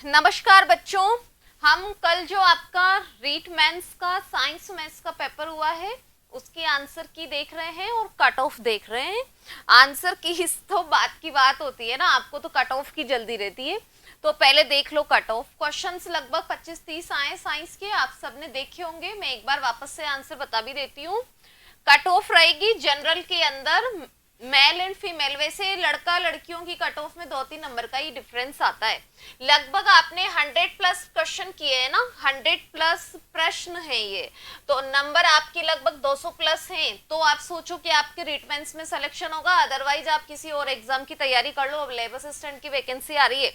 नमस्कार बच्चों। हम कल जो आपका रीट मेंस का साइंस मैथ्स का पेपर हुआ है उसकी आंसर की देख रहे हैं और कट ऑफ देख रहे हैं। आंसर की तो बात की बात होती है ना, आपको तो कट ऑफ की जल्दी रहती है, तो पहले देख लो कट ऑफ। क्वेश्चंस लगभग 25-30 आए साइंस के, आप सबने देखे होंगे। मैं एक बार वापस से आंसर बता भी देती हूँ। कट ऑफ रहेगी जनरल के अंदर मेल एंड फीमेल, वैसे लड़का लड़कियों की कट ऑफ में 2-3 नंबर का ही डिफरेंस आता है। लगभग आपने 100 प्लस क्वेश्चन किए हैं ना, 100 प्लस प्रश्न है ये, तो नंबर आपके लगभग 200 प्लस हैं। तो आप सोचो कि आपके रिटमेंस में सिलेक्शन होगा, अदरवाइज आप किसी और एग्जाम की तैयारी कर लो। अब लेबर असिस्टेंट की वैकेंसी आ रही है।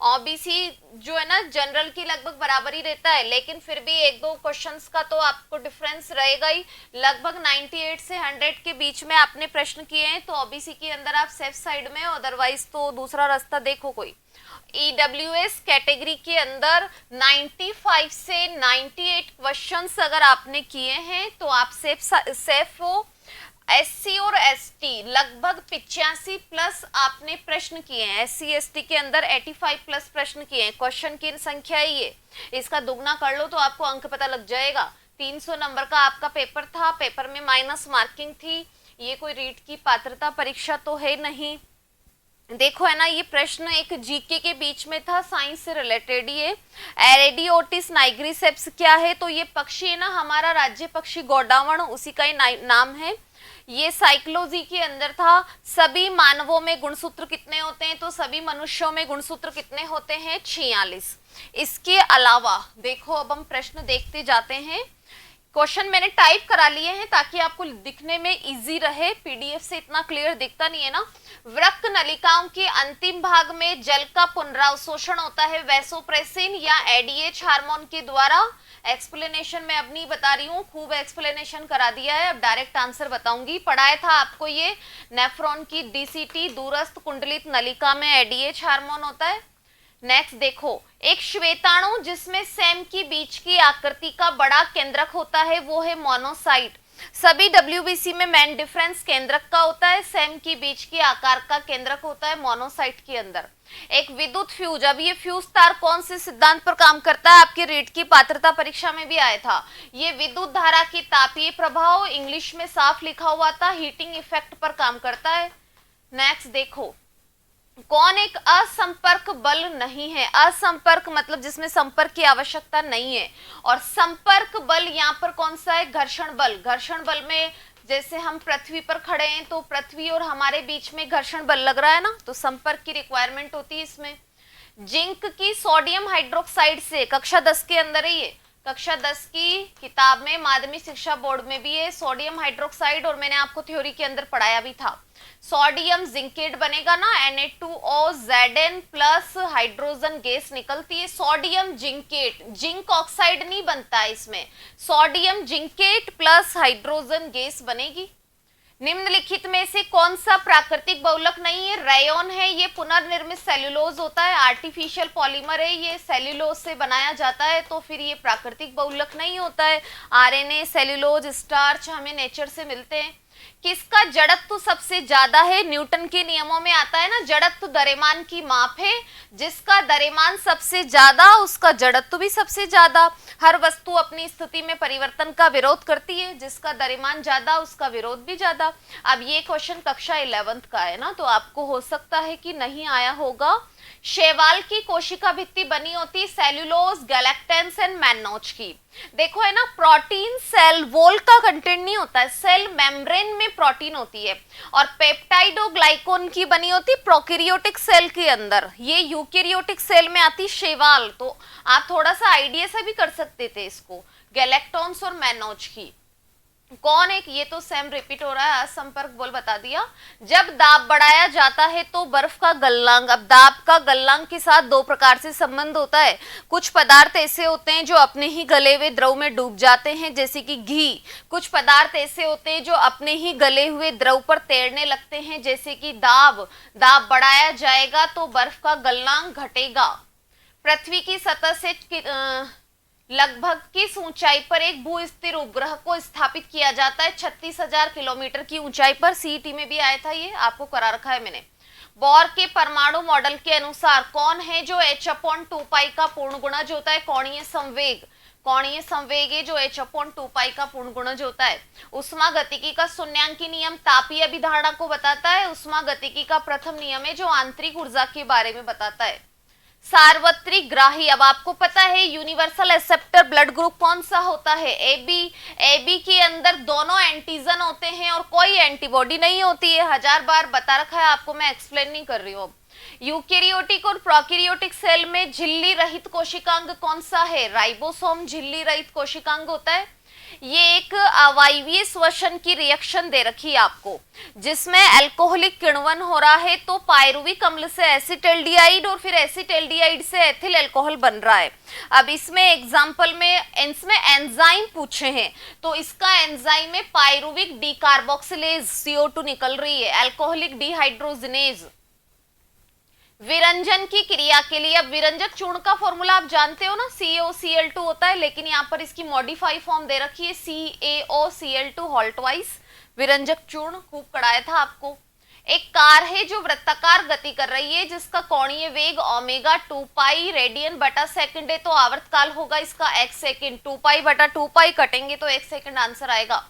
ओबीसी जो है ना जनरल की लगभग बराबर ही रहता है, लेकिन फिर भी एक दो क्वेश्चंस का तो आपको डिफरेंस रहेगा ही। लगभग 98 से 100 के बीच में आपने प्रश्न किए हैं, तो ओबीसी के अंदर आप सेफ साइड में, अदरवाइज तो दूसरा रास्ता देखो कोई। ईडब्ल्यूएस कैटेगरी के अंदर 95 से 98 क्वेश्चंस अगर आपने किए हैं तो आप सेफ हो। एससी और एसटी लगभग 85 प्लस आपने प्रश्न किए हैं। एससी एसटी के अंदर 85 प्लस प्रश्न किए हैं। क्वेश्चन की संख्या ही है, इसका दुगना कर लो तो आपको अंक पता लग जाएगा। 300 नंबर का आपका पेपर था, पेपर में माइनस मार्किंग थी। ये कोई रीट की पात्रता परीक्षा तो है नहीं। देखो है ना, ये प्रश्न एक जीके के बीच में था, साइंस से रिलेटेड ही है। एरेडियोटिस नाइग्रिसेप्स क्या है? तो ये पक्षी है ना, हमारा राज्य पक्षी गौडावण, उसी का ही नाम है। ये साइकोलॉजी के अंदर था। सभी मानवों में गुणसूत्र कितने होते हैं? तो सभी मनुष्यों में गुणसूत्र कितने होते हैं? 46। इसके अलावा देखो, अब हम प्रश्न देखते जाते हैं। क्वेश्चन मैंने टाइप करा लिए हैं ताकि आपको दिखने में इजी रहे, पीडीएफ से इतना क्लियर दिखता नहीं है ना। वृक्क नलिकाओं के अंतिम भाग में जल का पुनरावशोषण होता है वैसोप्रेसिन या एडीएच हार्मोन के द्वारा। एक्सप्लेनेशन मैं अब नहीं बता रही हूँ, खूब एक्सप्लेनेशन करा दिया है, अब डायरेक्ट आंसर बताऊंगी। पढ़ाया था आपको ये नेफ्रॉन की डीसीटी, दूरस्थ कुंडलित नलिका में एडीएच हार्मोन होता है। नेक्स्ट देखो, एक श्वेताणु जिसमें सेम की बीच की आकृति का बड़ा केंद्रक होता है वो है मोनोसाइट। सभी डब्ल्यूबीसी में मेन डिफरेंस केंद्रक का होता है, सेम की बीच की आकार का केंद्रक होता है मोनोसाइट के अंदर। एक विद्युत फ्यूज, अब ये फ्यूज तार कौन से सिद्धांत पर काम करता है? आपके रीट की पात्रता परीक्षा में भी आया था। ये विद्युत धारा की तापीय प्रभाव, इंग्लिश में साफ लिखा हुआ था, हीटिंग इफेक्ट पर काम करता है। नेक्स्ट देखो, कौन एक असंपर्क बल नहीं है? असंपर्क मतलब जिसमें संपर्क की आवश्यकता नहीं है, और संपर्क बल यहाँ पर कौन सा है? घर्षण बल। घर्षण बल में जैसे हम पृथ्वी पर खड़े हैं तो पृथ्वी और हमारे बीच में घर्षण बल लग रहा है ना, तो संपर्क की रिक्वायरमेंट होती है इसमें। जिंक की सोडियम हाइड्रोक्साइड से, कक्षा 10 के अंदर है ये, कक्षा 10 की किताब में, माध्यमिक शिक्षा बोर्ड में भी है सोडियम हाइड्रोक्साइड, और मैंने आपको थ्योरी के अंदर पढ़ाया भी था। सोडियम जिंकेट बनेगा ना, Na2OZn प्लस हाइड्रोजन गैस निकलती है, सोडियम जिंकेट। जिंक ऑक्साइड नहीं बनता है इसमें, sodium zincate plus hydrogen gas बनेगी। निम्नलिखित में से कौन सा प्राकृतिक बहुलक नहीं है? रेयन है, ये पुनर्निर्मित सेल्यूलोज होता है, आर्टिफिशियल पॉलीमर है, ये सेल्यूलोज से बनाया जाता है, तो फिर ये प्राकृतिक बहुलक नहीं होता है। आरएनए, सेल्यूलोज, स्टार्च हमें नेचर से मिलते हैं। किसका जड़त्व सबसे ज्यादा है? न्यूटन के नियमों में आता है ना, जड़त्व द्रव्यमान की माप है, जिसका द्रव्यमान सबसे ज्यादा उसका जड़त्व भी सबसे ज्यादा। हर वस्तु अपनी स्थिति में परिवर्तन का विरोध करती है, जिसका द्रव्यमान ज्यादा उसका विरोध भी ज्यादा। अब ये क्वेश्चन कक्षा 11th का है ना, तो आपको हो सकता है कि नहीं आया होगा। शैवाल की कोशिका भित्ति बनी होती सेल्यूलोज, गैलेक्टेंस एंड मैनोज की। देखो है ना, प्रोटीन सेल वॉल का कंटेंट नहीं होता है, सेल मेम्ब्रेन में प्रोटीन होती है, और पेप्टाइडोग्लाइकोन की बनी होती प्रोकैरियोटिक सेल के अंदर, ये यूकैरियोटिक सेल में आती शैवाल। तो आप थोड़ा सा आइडिया से भी कर सकते थे इसको, गैलेक्टॉन्स और मैनोज की। कौन एक, ये तो सेम रिपीट हो रहा है, असंपर्क बोल बता दिया। जब दाब बढ़ाया जाता है तो बर्फ का गलनांक, अब दाब का गलनांक के साथ दो प्रकार से संबंध होता है। कुछ पदार्थ ऐसे होते हैं जो अपने ही गले हुए द्रव में डूब जाते हैं, जैसे कि घी। कुछ पदार्थ ऐसे होते हैं जो अपने ही गले हुए द्रव पर तैरने लगते हैं, जैसे कि दाब। दाब बढ़ाया जाएगा तो बर्फ का गलनांक घटेगा। पृथ्वी की सतह से लगभग किस ऊंचाई पर एक भू स्थिर उपग्रह को स्थापित किया जाता है? 36,000 किलोमीटर की ऊंचाई पर। सीईटी में भी आया था ये, आपको करा रखा है मैंने। बोर के परमाणु मॉडल के अनुसार कौन है जो h/2 का पूर्ण गुणज होता है? कोणीय संवेग। कोणीय संवेग है जो h/2 का पूर्ण गुणज होता है। उष्मा गतिकी का शून्यांकी नियम तापीय अभिधारणा को बताता है। उष्मा गतिकी का प्रथम नियम है जो आंतरिक ऊर्जा के बारे में बताता है। सार्वत्रिक ग्राही, अब आपको पता है यूनिवर्सल एक्सेप्टर ब्लड ग्रुप कौन सा होता है? AB। AB के अंदर दोनों एंटीजन होते हैं और कोई एंटीबॉडी नहीं होती है। 1000 बार बता रखा है आपको, मैं एक्सप्लेन नहीं कर रही हूँ। यूकेरियोटिक और प्रोकैरियोटिक सेल में झिल्ली रहित कोशिकांग कौन सा है? राइबोसोम झिल्ली रहित कोशिकांग होता है। ये एक अवायवीय श्वसन की रिएक्शन दे रखी है आपको, जिसमें अल्कोहलिक किण्वन हो रहा है, तो पायरुविक अम्ल से एसिटाल्डिहाइड और फिर एसिटाल्डिहाइड से एथिल अल्कोहल बन रहा है। अब इसमें एग्जांपल में इसमें एंजाइम पूछे हैं, तो इसका एंजाइम में पायरुविक डीकार्बोक्सिलेज CO2 निकल रही है, अल्कोहलिक डिहाइड्रोजिनेज। विरंजन की क्रिया के लिए, अब विरंजक चूर्ण का फॉर्मूला आप जानते हो ना, CaOCl2 होता है, लेकिन यहाँ पर इसकी मॉडिफाई फॉर्म दे रखी है CaOCl2 होल ट्वाइस। विरंजक चूर्ण खूब पढ़ाया था आपको। एक कार है जो वृत्ताकार गति कर रही है, जिसका कोणीय वेग ω/2π रेडियन बटा सेकंड है, तो आवर्तकाल होगा इसका x सेकंड। 2π/2π कटेंगे तो x सेकंड आंसर आएगा।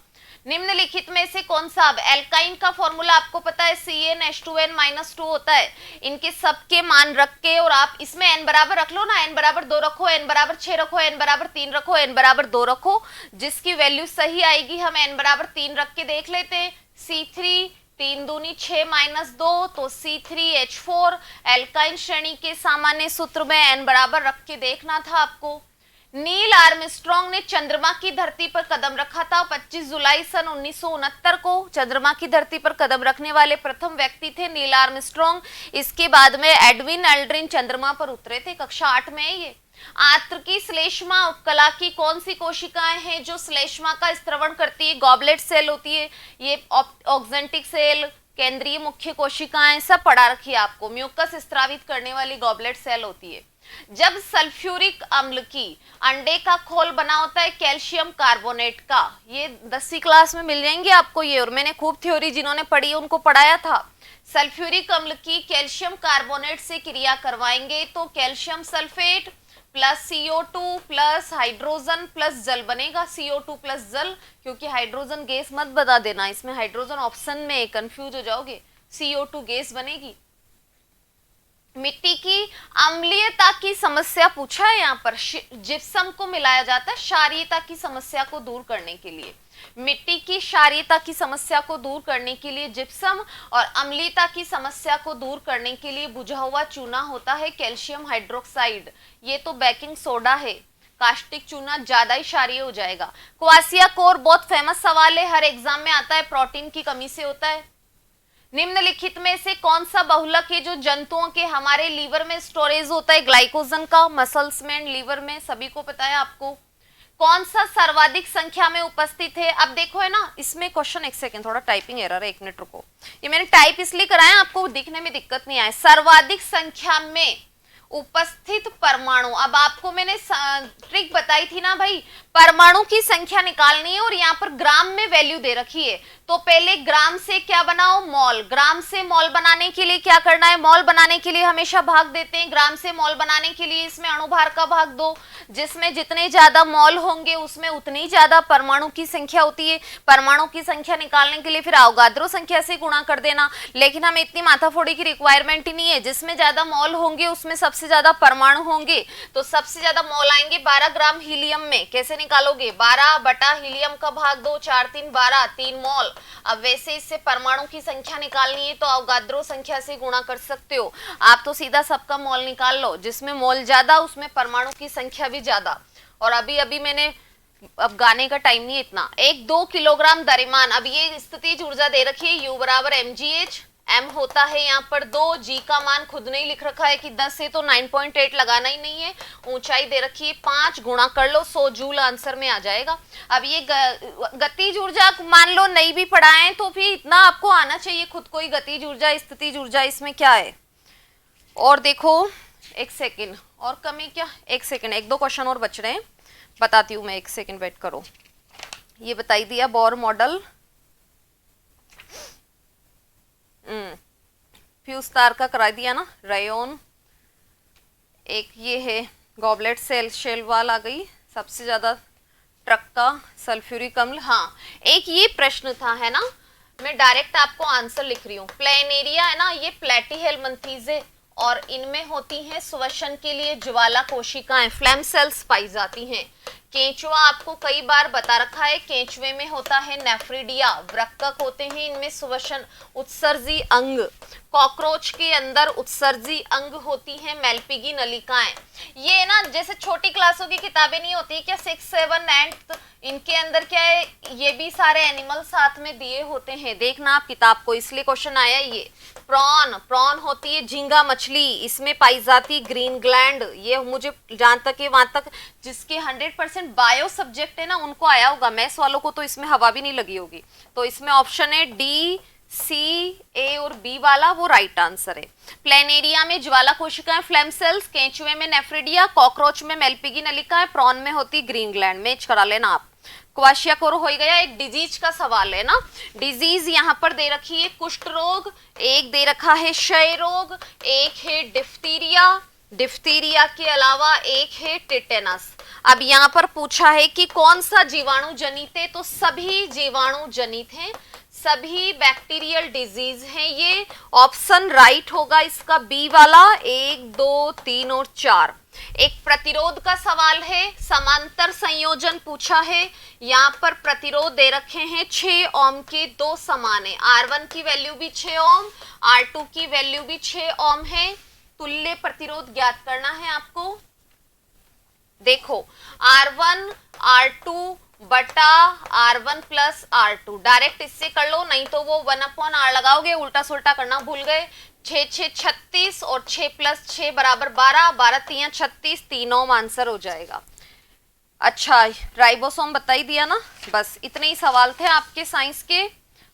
निम्नलिखित में से कौन सा, अब एल्काइन का फॉर्मूला आपको पता है CnH2n-2 होता है। इनके सबके मान रख के और आप इसमें n बराबर रख लो ना, n बराबर 2 रखो, n बराबर 6 रखो, n बराबर 3 रखो, n बराबर 2 रखो, जिसकी वैल्यू सही आएगी हम n बराबर 3 रख के देख लेते हैं। C3 3 दूनी 6 - 2 तो C3H4। एल्काइन श्रेणी के सामान्य सूत्र में n बराबर रख के देखना था आपको। नील आर्मस्ट्रॉन्ग ने चंद्रमा की धरती पर कदम रखा था 25 जुलाई सन 1969 को। चंद्रमा की धरती पर कदम रखने वाले प्रथम व्यक्ति थे नील आर्मस्ट्रॉन्ग। इसके बाद में एडविन एल्ड्रिन चंद्रमा पर उतरे थे, कक्षा 8 में। ये आंत्र की श्लेष्मा उपकला की कौन सी कोशिकाएं हैं जो श्लेष्मा का स्त्रवण करती है? गॉबलेट सेल होती है, ये ऑक्जेंटिक सेल, केंद्रीय मुख्य कोशिकाएं, सब पढ़ा रखी है आपको। म्यूकस स्त्रावित करने वाली गॉबलेट सेल होती है। जब सल्फ्यूरिक अम्ल की अंडे का खोल बना होता है कैल्शियम कार्बोनेट का, ये 10वीं क्लास में मिल जाएंगे आपको ये, और मैंने खूब थ्योरी जिन्होंने पढ़ी उनको पढ़ाया था। सल्फ्यूरिक अम्ल की कैल्शियम कार्बोनेट से क्रिया करवाएंगे तो calcium sulphate plus CO2 plus hydrogen plus जल बनेगा। CO2 प्लस जल, क्योंकि हाइड्रोजन गैस मत बता देना, इसमें हाइड्रोजन ऑप्शन में कंफ्यूज हो जाओगे। CO2 गैस बनेगी। मिट्टी की अम्लीयता की समस्या पूछा है यहाँ पर। जिप्सम को मिलाया जाता है क्षारीयता की समस्या को दूर करने के लिए। मिट्टी की क्षारीयता की समस्या को दूर करने के लिए जिप्सम, और अम्लीयता की समस्या को दूर करने के लिए बुझा हुआ चूना होता है कैल्शियम हाइड्रोक्साइड। ये तो बेकिंग सोडा है, कास्टिक चूना ज्यादा ही क्षारीय हो जाएगा। क्वासियाकोर बहुत फेमस सवाल है, हर एग्जाम में आता है, प्रोटीन की कमी से होता है। निम्नलिखित में से कौन सा बहुलक है जो जंतुओं के हमारे लीवर में स्टोरेज होता है ग्लाइकोजन का? मसल्स में, लीवर में, सभी को पता है आपको। कौन सा सर्वाधिक संख्या में उपस्थित है? अब देखो है ना, इसमें क्वेश्चन, एक सेकंड, थोड़ा टाइपिंग एरर है, 1 मिनट रुको। ये मैंने टाइप इसलिए कराया आपको दिखने में दिक्कत नहीं आए। सर्वाधिक संख्या में उपस्थित परमाणु, अब आपको मैंने ट्रिक बताई थी ना भाई, परमाणु की संख्या निकालनी है और यहाँ पर ग्राम में वैल्यू दे रखी है, तो पहले ग्राम से क्या बनाओ? मॉल। ग्राम से मॉल बनाने के लिए क्या करना है? मॉल बनाने के लिए हमेशा भाग देते हैं। ग्राम से मॉल बनाने के लिए इसमें अणुभार का भाग दो, जिसमें जितने ज्यादा मॉल होंगे उसमें उतनी ज्यादा परमाणु की संख्या होती है। परमाणु की संख्या निकालने के लिए फिर अवगाद्रो संख्या से गुणा कर देना, लेकिन हमें इतनी माथाफोड़ी की रिक्वायरमेंट ही नहीं है। जिसमें ज्यादा मॉल होंगे उसमें सबसे ज्यादा परमाणु होंगे, तो सबसे ज्यादा मॉल आएंगे 12 ग्राम हीलियम में। कैसे निकालोगे? 12 बटा हीलियम का भाग 2, 4 3 12, 3 मॉल। अब वैसे इससे परमाणु की संख्या निकालनी है तो अवगाद्रो संख्या से गुणा कर सकते हो। आप तो सीधा सबका मॉल निकाल लो, जिसमें मॉल ज्यादा उसमें परमाणु की संख्या भी ज्यादा। और अभी अभी मैंने, अब गाने का टाइम नहीं इतना, 1-2 किलोग्राम द्रव्यमान, अब ये स्थितिज ऊर्जा दे रखी है U बराबर mgh, m होता है यहाँ पर 2, g का मान खुद नहीं लिख रखा है कि 10 है तो 9.8 लगाना ही नहीं है, ऊंचाई दे रखी है 5, गुणा कर लो 100 जूल आंसर में आ जाएगा। अब ये गतिज ऊर्जा मान लो नहीं भी पढ़ाएं तो भी इतना आपको आना चाहिए खुद को ही, गतिज ऊर्जा स्थितिज ऊर्जा इसमें क्या है। और देखो, एक सेकेंड और कमी क्या, एक सेकेंड, 1-2 क्वेश्चन और बच रहे हैं, बताती हूँ मैं, 1 सेकेंड वेट करो। ये बताई दिया बोर मॉडल, फ्यूज तार का करा दिया ना, रेयोन। एक ये है गॉबलेट शेल वाल आ गई, सबसे ज्यादा ट्रक का सल्फ्यूरिक अम्ल। हाँ, एक ये प्रश्न था, है ना, मैं डायरेक्ट आपको आंसर लिख रही हूँ। प्लेनेरिया है ना, ये प्लेटीहेलमिंथेस और इनमें होती हैं श्वसन के लिए ज्वाला कोशिकाएं, फ्लैम सेल्स पाई जाती हैं। केंचुआ आपको कई बार बता रखा है, केंचुए में होता है नेफ्रिडिया, वृक्कक होते हैं इनमें श्वसन उत्सर्जी अंग। कॉकरोच के अंदर उत्सर्जी अंग होती हैं मेल्पिगी नलिकाएं। ये ना जैसे छोटी क्लासों की किताबें नहीं होती क्या, 6, 7, 9, इनके अंदर क्या है, ये भी सारे एनिमल साथ में दिए होते हैं, देखना आप किताब को, इसलिए क्वेश्चन आया ये। प्रॉन होती है झींगा मछली, इसमें पाई जाती ग्रीन ग्लैंड। ये मुझे जहां तक है वहां तक जिसके 100% बायो सब्जेक्ट है ना उनको आया होगा, मैथ्स वालों को तो इसमें हवा भी नहीं लगी होगी। तो इसमें ऑप्शन है डी, सी, ए और बी वाला वो राइट आंसर है। प्लेनेरिया में ज्वाला कोशिकाएं फ्लैम सेल्स, केंचुए में नेफ्रिडिया, कॉकरोच में मेल्पिगी नलिका है, प्रॉन में होती ग्रीन ग्लैंड। मैच करा लेना आप। क्वाशियाकोर हो गया। एक डिजीज का सवाल है ना, डिजीज यहाँ पर दे रखी है कुष्ठ रोग, एक दे रखा है क्षय रोग, एक है डिफ्थीरिया, डिफ्थीरिया के अलावा एक है टिटेनस। अब यहाँ पर पूछा है कि कौन सा जीवाणु जनित है, तो सभी जीवाणु जनित हैं, सभी बैक्टीरियल डिजीज हैं ये। ऑप्शन राइट होगा इसका बी वाला, 1, 2, 3 और 4। एक प्रतिरोध का सवाल है, समांतर संयोजन पूछा है। यहाँ पर प्रतिरोध दे रखे हैं 6 ओम के 2 समान है, R1 की वैल्यू भी 6 ओम, R2 की वैल्यू भी 6 ओम है। तुल्य प्रतिरोध ज्ञात करना है आपको। देखो R1 R2 बटा R1 प्लस R2, डायरेक्ट इससे कर लो, नहीं तो वो 1/R लगाओगे, उल्टा सुल्टा करना भूल गए। 6 6 36 और 6 प्लस 6 बराबर 12, 12 3 36, 3 ओम आंसर हो जाएगा। अच्छा, राइबोसोम बता ही दिया ना। बस इतने ही सवाल थे आपके साइंस के।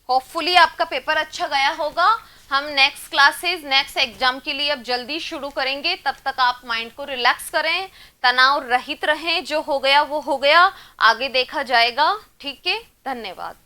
होपफुली आपका पेपर अच्छा गया होगा। हम नेक्स्ट क्लासेस, नेक्स्ट एग्जाम के लिए अब जल्दी शुरू करेंगे, तब तक आप माइंड को रिलैक्स करें, तनाव रहित रहें, जो हो गया वो हो गया, आगे देखा जाएगा। ठीक है, धन्यवाद।